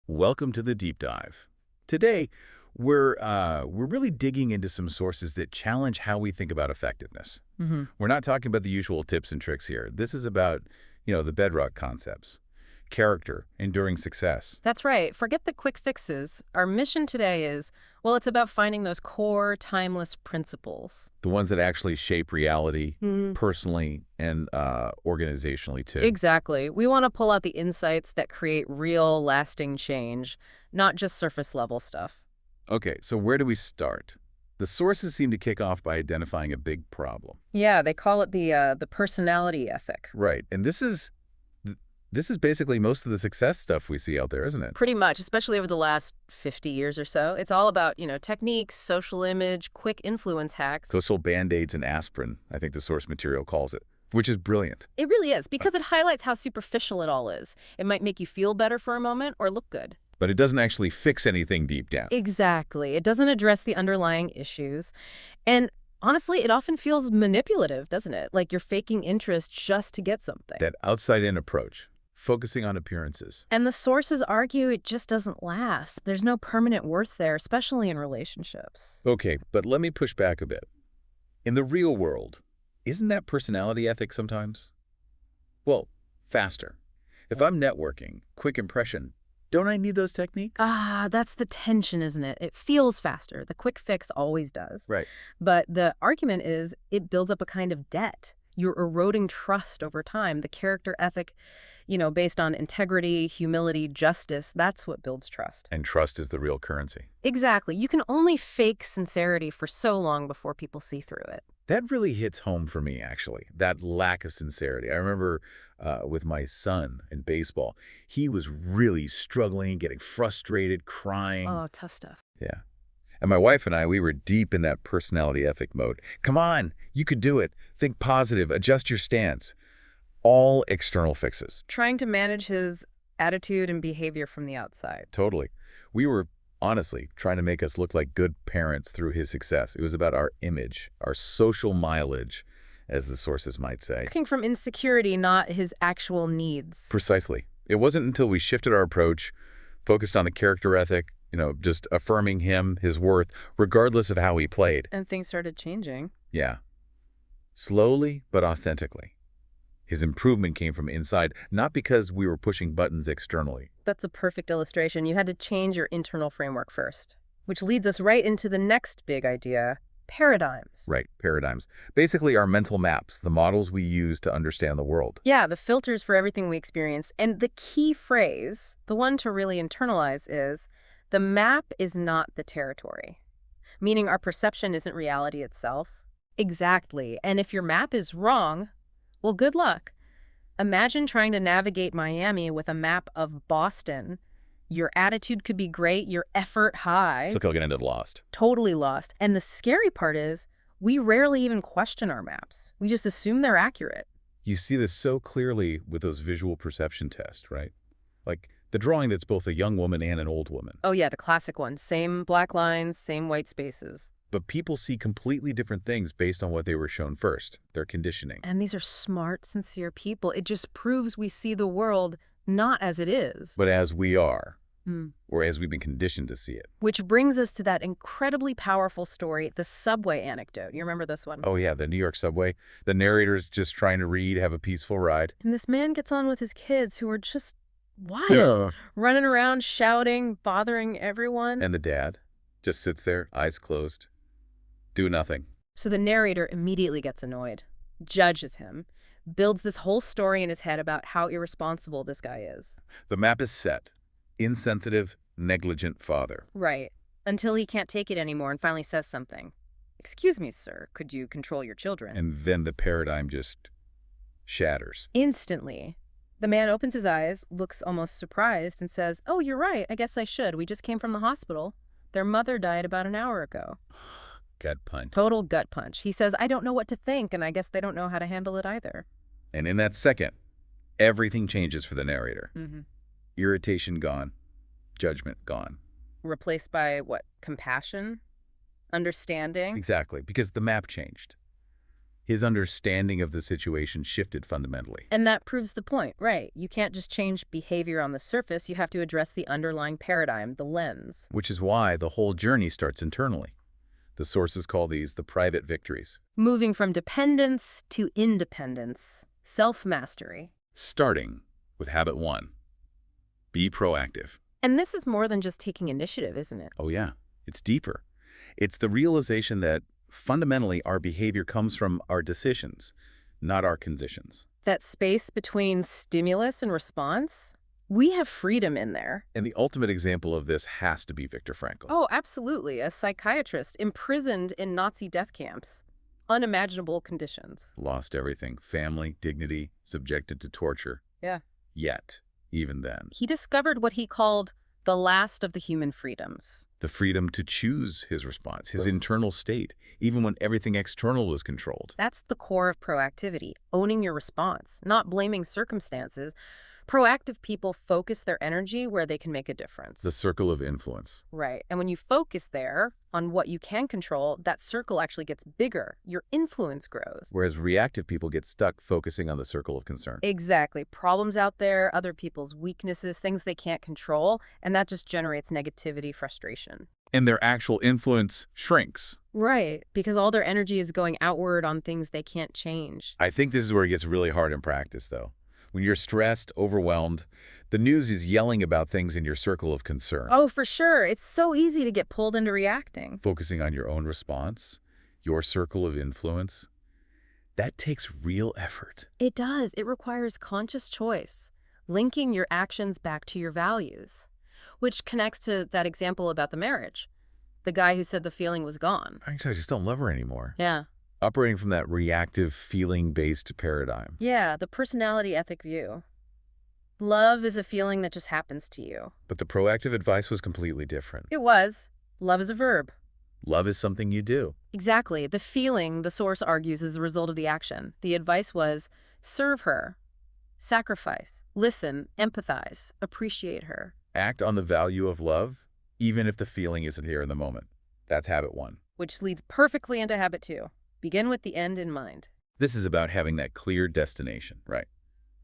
Welcome to the deep dive. Today, we're really digging into some sources that challenge how we think about effectiveness. Hmm. We're not talking about the usual tips and tricks here. This is about, the bedrock concepts, character, enduring success, That's right. Forget the quick fixes. Our mission today is, well, it's about finding those core, timeless principles. the ones that actually shape reality, Mhm. personally and organizationally too. Exactly. We want to pull out the insights that create real, lasting change, not just surface level stuff. Okay, so where do we start? The sources seem to kick off by identifying a big problem. Yeah, they call it the personality ethic. Right, and this is basically most of the success stuff we see out there, isn't it? Pretty much, especially over the last 50 years or so. It's all about, techniques, social image, quick influence hacks. Social band-aids and aspirin, I think the source material calls it, which is brilliant. It really is, because it highlights how superficial it all is. It might make you feel better for a moment or look good. But it doesn't actually fix anything deep down. Exactly. It doesn't address the underlying issues. And honestly, it often feels manipulative, doesn't it? Like you're faking interest just to get something. That outside-in approach, focusing on appearances. And the sources argue it just doesn't last. There's no permanent worth there, especially in relationships. Okay, but let me push back a bit. In the real world, isn't that personality ethic sometimes? Well, faster. If I'm networking, quick impression, don't I need those techniques? Ah, that's the tension, isn't it? It feels faster. The quick fix always does. Right. But the argument is it builds up a kind of debt. You're eroding trust over time. The character ethic, based on integrity, humility, justice, that's what builds trust. And trust is the real currency. Exactly. You can only fake sincerity for so long before people see through it. That really hits home for me, actually, that lack of sincerity. I remember with my son in baseball, he was really struggling, getting frustrated, crying. Oh, tough stuff. Yeah. And my wife and I, we were deep in that personality ethic mode. Come on, you could do it. Think positive, adjust your stance. All external fixes. Trying to manage his attitude and behavior from the outside. Totally. We were honestly trying to make us look like good parents through his success. It was about our image, our social mileage, as the sources might say. Looking from insecurity, not his actual needs. Precisely. It wasn't until we shifted our approach, focused on the character ethic, just affirming him, his worth, regardless of how he played. And things started changing. Yeah. Slowly, but authentically. His improvement came from inside, not because we were pushing buttons externally. That's a perfect illustration. You had to change your internal framework first, which leads us right into the next big idea, paradigms. Right, paradigms. Basically our mental maps, the models we use to understand the world. Yeah, the filters for everything we experience. And the key phrase, the one to really internalize is, the map is not the territory. Meaning our perception isn't reality itself. Exactly. And if your map is wrong, well, good luck. Imagine trying to navigate Miami with a map of Boston. Your attitude could be great, your effort high. So they'll get into the lost. Totally lost. And the scary part is, we rarely even question our maps. We just assume they're accurate. You see this so clearly with those visual perception tests, right? Like the drawing that's both a young woman and an old woman. Oh yeah, the classic one. Same black lines, same white spaces. But people see completely different things based on what they were shown first, their conditioning. And these are smart, sincere people. It just proves we see the world not as it is. But as we are, Hmm. or as we've been conditioned to see it. Which brings us to that incredibly powerful story, the subway anecdote. You remember this one? Oh yeah, the New York subway. The narrator's just trying to read, have a peaceful ride. And this man gets on with his kids who are just wild, running around, shouting, bothering everyone. And the dad just sits there, eyes closed, do nothing. So the narrator immediately gets annoyed, judges him, builds this whole story in his head about how irresponsible this guy is. The map is set. Insensitive, negligent father. Right. Until he can't take it anymore and finally says something. Excuse me, sir, could you control your children? And then the paradigm just shatters. Instantly. The man opens his eyes, looks almost surprised, and says, "Oh, you're right. I guess I should. We just came from the hospital. Their mother died about an hour ago." Gut punch. Total gut punch. He says, "I don't know what to think, and I guess they don't know how to handle it either." And in that second, everything changes for the narrator. Mm-hmm. Irritation gone. Judgment gone. Replaced by what? Compassion? Understanding? Exactly, because the map changed. His understanding of the situation shifted fundamentally, And that proves the point, right? You can't just change behavior on the surface. You have to address the underlying paradigm, the lens. which is why the whole journey starts internally. The sources call these the private victories, Moving from dependence to independence, self-mastery. starting with habit 1. Be proactive. And this is more than just taking initiative, isn't it? Oh yeah, it's deeper. It's the realization that fundamentally our behavior comes from our decisions, not our conditions. That space between stimulus and response, we have freedom in there. And the ultimate example of this has to be Viktor Frankl. Oh, absolutely. A psychiatrist imprisoned in Nazi death camps. Unimaginable conditions. Lost everything, family, dignity, subjected to torture. Yeah. Yet, even then, He discovered what he called the last of the human freedoms. the freedom to choose his response, his internal state, even when everything external was controlled. That's the core of proactivity, owning your response, not blaming circumstances. Proactive people focus their energy where they can make a difference. The circle of influence. Right. And when you focus there on what you can control, that circle actually gets bigger. Your influence grows. Whereas reactive people get stuck focusing on the circle of concern. Exactly. Problems out there, other people's weaknesses, things they can't control, and that just generates negativity, frustration. And their actual influence shrinks. Right. Because all their energy is going outward on things they can't change. I think this is where it gets really hard in practice, though. When you're stressed, overwhelmed, the news is yelling about things in your circle of concern. Oh, for sure. It's so easy to get pulled into reacting. Focusing on your own response, your circle of influence, that takes real effort. It does. It requires conscious choice, linking your actions back to your values, which connects to that example about the marriage. The guy who said the feeling was gone. Actually, I just don't love her anymore. Yeah. Operating from that reactive, feeling-based paradigm. Yeah, the personality ethic view. Love is a feeling that just happens to you. But the proactive advice was completely different. It was. Love is a verb. Love is something you do. Exactly. The feeling, the source argues, is a result of the action. The advice was serve her, sacrifice, listen, empathize, appreciate her. Act on the value of love, even if the feeling isn't here in the moment. That's habit 1. Which leads perfectly into habit 2. Begin with the end in mind. This is about having that clear destination, right?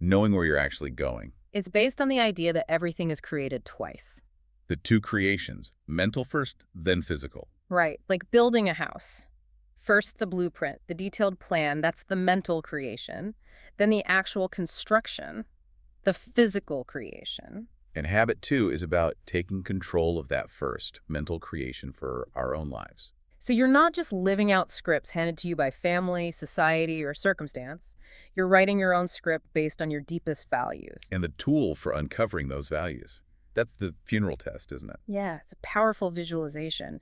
Knowing where you're actually going. It's based on the idea that everything is created twice. The two creations, mental first, then physical. Right, like building a house. First, the blueprint, the detailed plan, that's the mental creation. Then the actual construction, the physical creation. And habit 2 is about taking control of that first, mental creation for our own lives. So you're not just living out scripts handed to you by family, society, or circumstance. You're writing your own script based on your deepest values. And the tool for uncovering those values. That's the funeral test, isn't it? Yeah, it's a powerful visualization.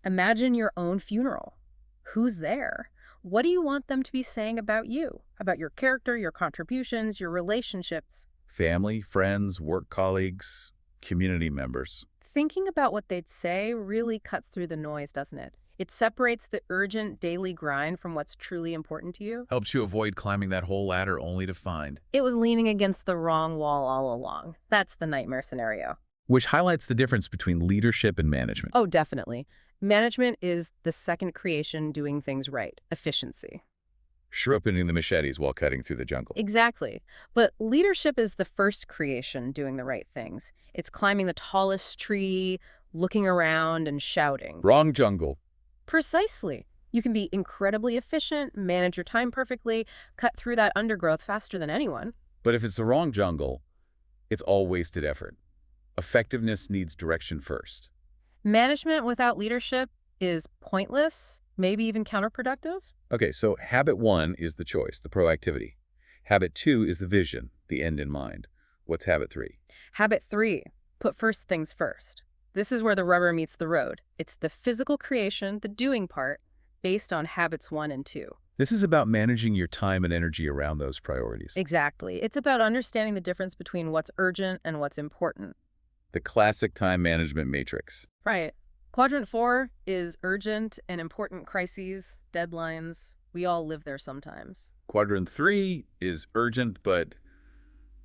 Imagine your own funeral. Who's there? What do you want them to be saying about you? About your character, your contributions, your relationships? Family, friends, work colleagues, community members. Thinking about what they'd say really cuts through the noise, doesn't it? It separates the urgent daily grind from what's truly important to you. Helps you avoid climbing that whole ladder only to find. It was leaning against the wrong wall all along. That's the nightmare scenario. Which highlights the difference between leadership and management. Oh, definitely. Management is the second creation doing things right. Efficiency. Sharpening the machetes while cutting through the jungle. Exactly. But leadership is the first creation doing the right things. It's climbing the tallest tree, looking around and shouting. Wrong jungle. Precisely. You can be incredibly efficient, manage your time perfectly, cut through that undergrowth faster than anyone. But if it's the wrong jungle, it's all wasted effort. Effectiveness needs direction first. Management without leadership is pointless, maybe even counterproductive. Okay, so habit 1 is the choice, the proactivity. Habit 2 is the vision, the end in mind. What's habit 3? Habit 3, put first things first. This is where the rubber meets the road. It's the physical creation, the doing part, based on habits 1 and 2. This is about managing your time and energy around those priorities. Exactly. It's about understanding the difference between what's urgent and what's important. The classic time management matrix. Right. Quadrant 4 is urgent and important crises, deadlines. We all live there sometimes. Quadrant 3 is urgent but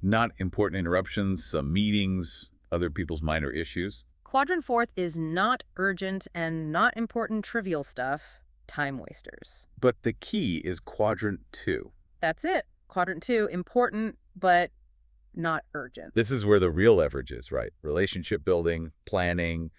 not important interruptions, some meetings, other people's minor issues. Quadrant 4 is not urgent and not important trivial stuff. time wasters. But the key is quadrant 2. That's it. Quadrant 2, important, but not urgent. This is where the real leverage is, right? Relationship building, planning,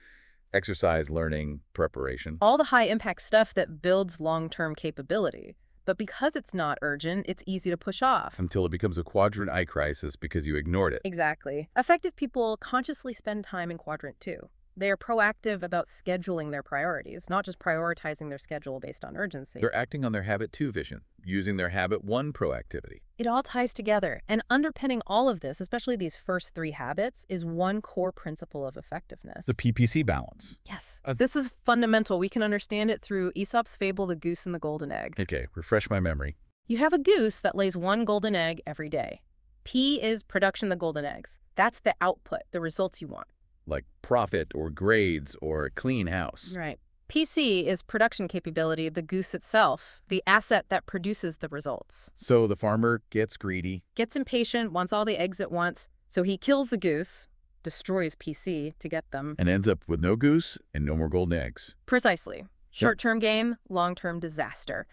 exercise, learning, preparation. All the high-impact stuff that builds long-term capability. But because it's not urgent, it's easy to push off. Until it becomes a quadrant I crisis because you ignored it. Exactly. Effective people consciously spend time in quadrant 2. They are proactive about scheduling their priorities, not just prioritizing their schedule based on urgency. They're acting on their habit 2 vision, using their habit 1 proactivity. It all ties together, and underpinning all of this, especially these first 3 habits, is one core principle of effectiveness. The PPC balance. Yes. This is fundamental. We can understand it through Aesop's fable, The Goose and the Golden Egg. Okay, refresh my memory. You have a goose that lays 1 golden egg every day. P is production of the golden eggs. That's the output, the results you want. Like profit or grades or clean house. Right. PC is production capability, the goose itself, the asset that produces the results. So the farmer gets greedy. Gets impatient, wants all the eggs at once, so he kills the goose, destroys PC to get them. And ends up with no goose and no more golden eggs. Precisely. Short-term gain, long-term disaster.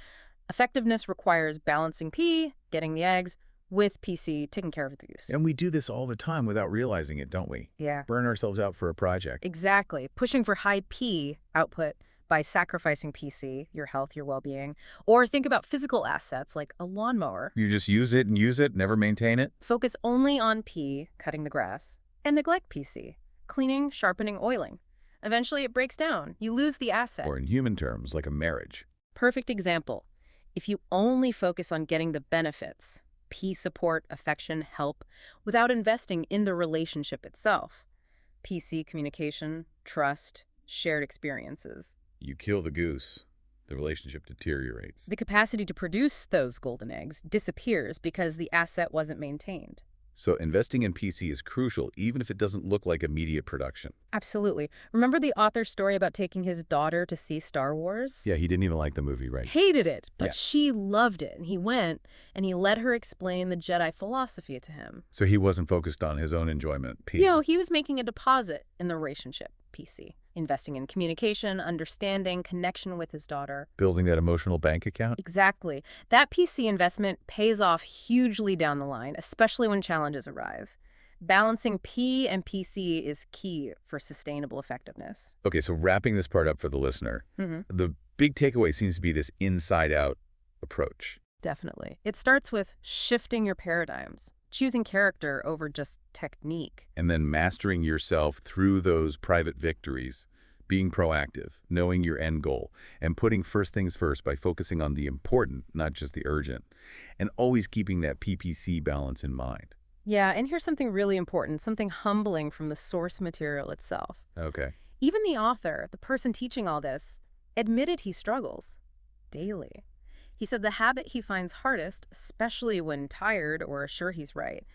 Effectiveness requires balancing P, getting the eggs, with PC taking care of the goose. And we do this all the time without realizing it, don't we? Yeah. Burn ourselves out for a project. Exactly. Pushing for high P output by sacrificing PC, your health, your well-being. Or think about physical assets like a lawnmower. You just use it, never maintain it. Focus only on P, cutting the grass, and neglect PC, cleaning, sharpening, oiling. Eventually it breaks down. You lose the asset. Or in human terms, like a marriage. Perfect example. If you only focus on getting the benefits, P support, affection, help, without investing in the relationship itself. PC communication, trust, shared experiences. You kill the goose, the relationship deteriorates. The capacity to produce those golden eggs disappears because the asset wasn't maintained. So investing in PC is crucial, even if it doesn't look like immediate production. Absolutely. Remember the author's story about taking his daughter to see Star Wars? Yeah, he didn't even like the movie, right? Hated it, but Yeah. she loved it. And he went, and he let her explain the Jedi philosophy to him. So he wasn't focused on his own enjoyment, P. He was making a deposit in the relationship, PC. Investing in communication, understanding, connection with his daughter. Building that emotional bank account? Exactly. That PC investment pays off hugely down the line, especially when challenges arise. Balancing P and PC is key for sustainable effectiveness. Okay, so wrapping this part up for the listener, the big takeaway seems to be this inside-out approach. Definitely. It starts with shifting your paradigms, choosing character over just technique. And then mastering yourself through those private victories, being proactive, knowing your end goal, and putting first things first by focusing on the important, not just the urgent, and always keeping that PPC balance in mind. Yeah, and here's something really important, something humbling from the source material itself. Okay. Even the author, the person teaching all this, admitted he struggles daily. He said the habit he finds hardest, especially when tired or sure he's right,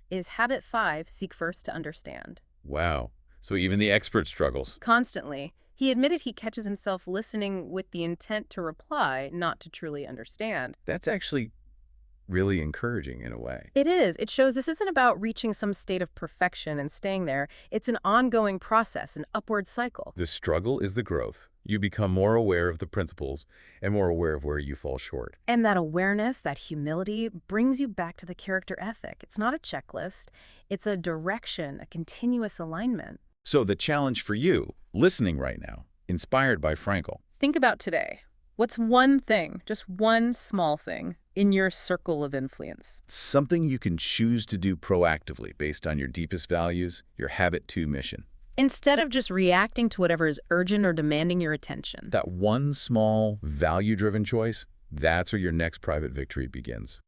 is habit 5, seek first to understand. Wow. So even the expert struggles. Constantly. He admitted he catches himself listening with the intent to reply, not to truly understand. That's actually really encouraging in a way. It is. It shows this isn't about reaching some state of perfection and staying there. It's an ongoing process, an upward cycle. The struggle is the growth. You become more aware of the principles and more aware of where you fall short. And that awareness, that humility, brings you back to the character ethic. It's not a checklist. It's a direction, a continuous alignment. So the challenge for you, listening right now, inspired by Frankl. Think about today. What's one thing, just one small thing, in your circle of influence? Something you can choose to do proactively based on your deepest values, your habit 2 mission. Instead of just reacting to whatever is urgent or demanding your attention. That one small, value-driven choice, that's where your next private victory begins.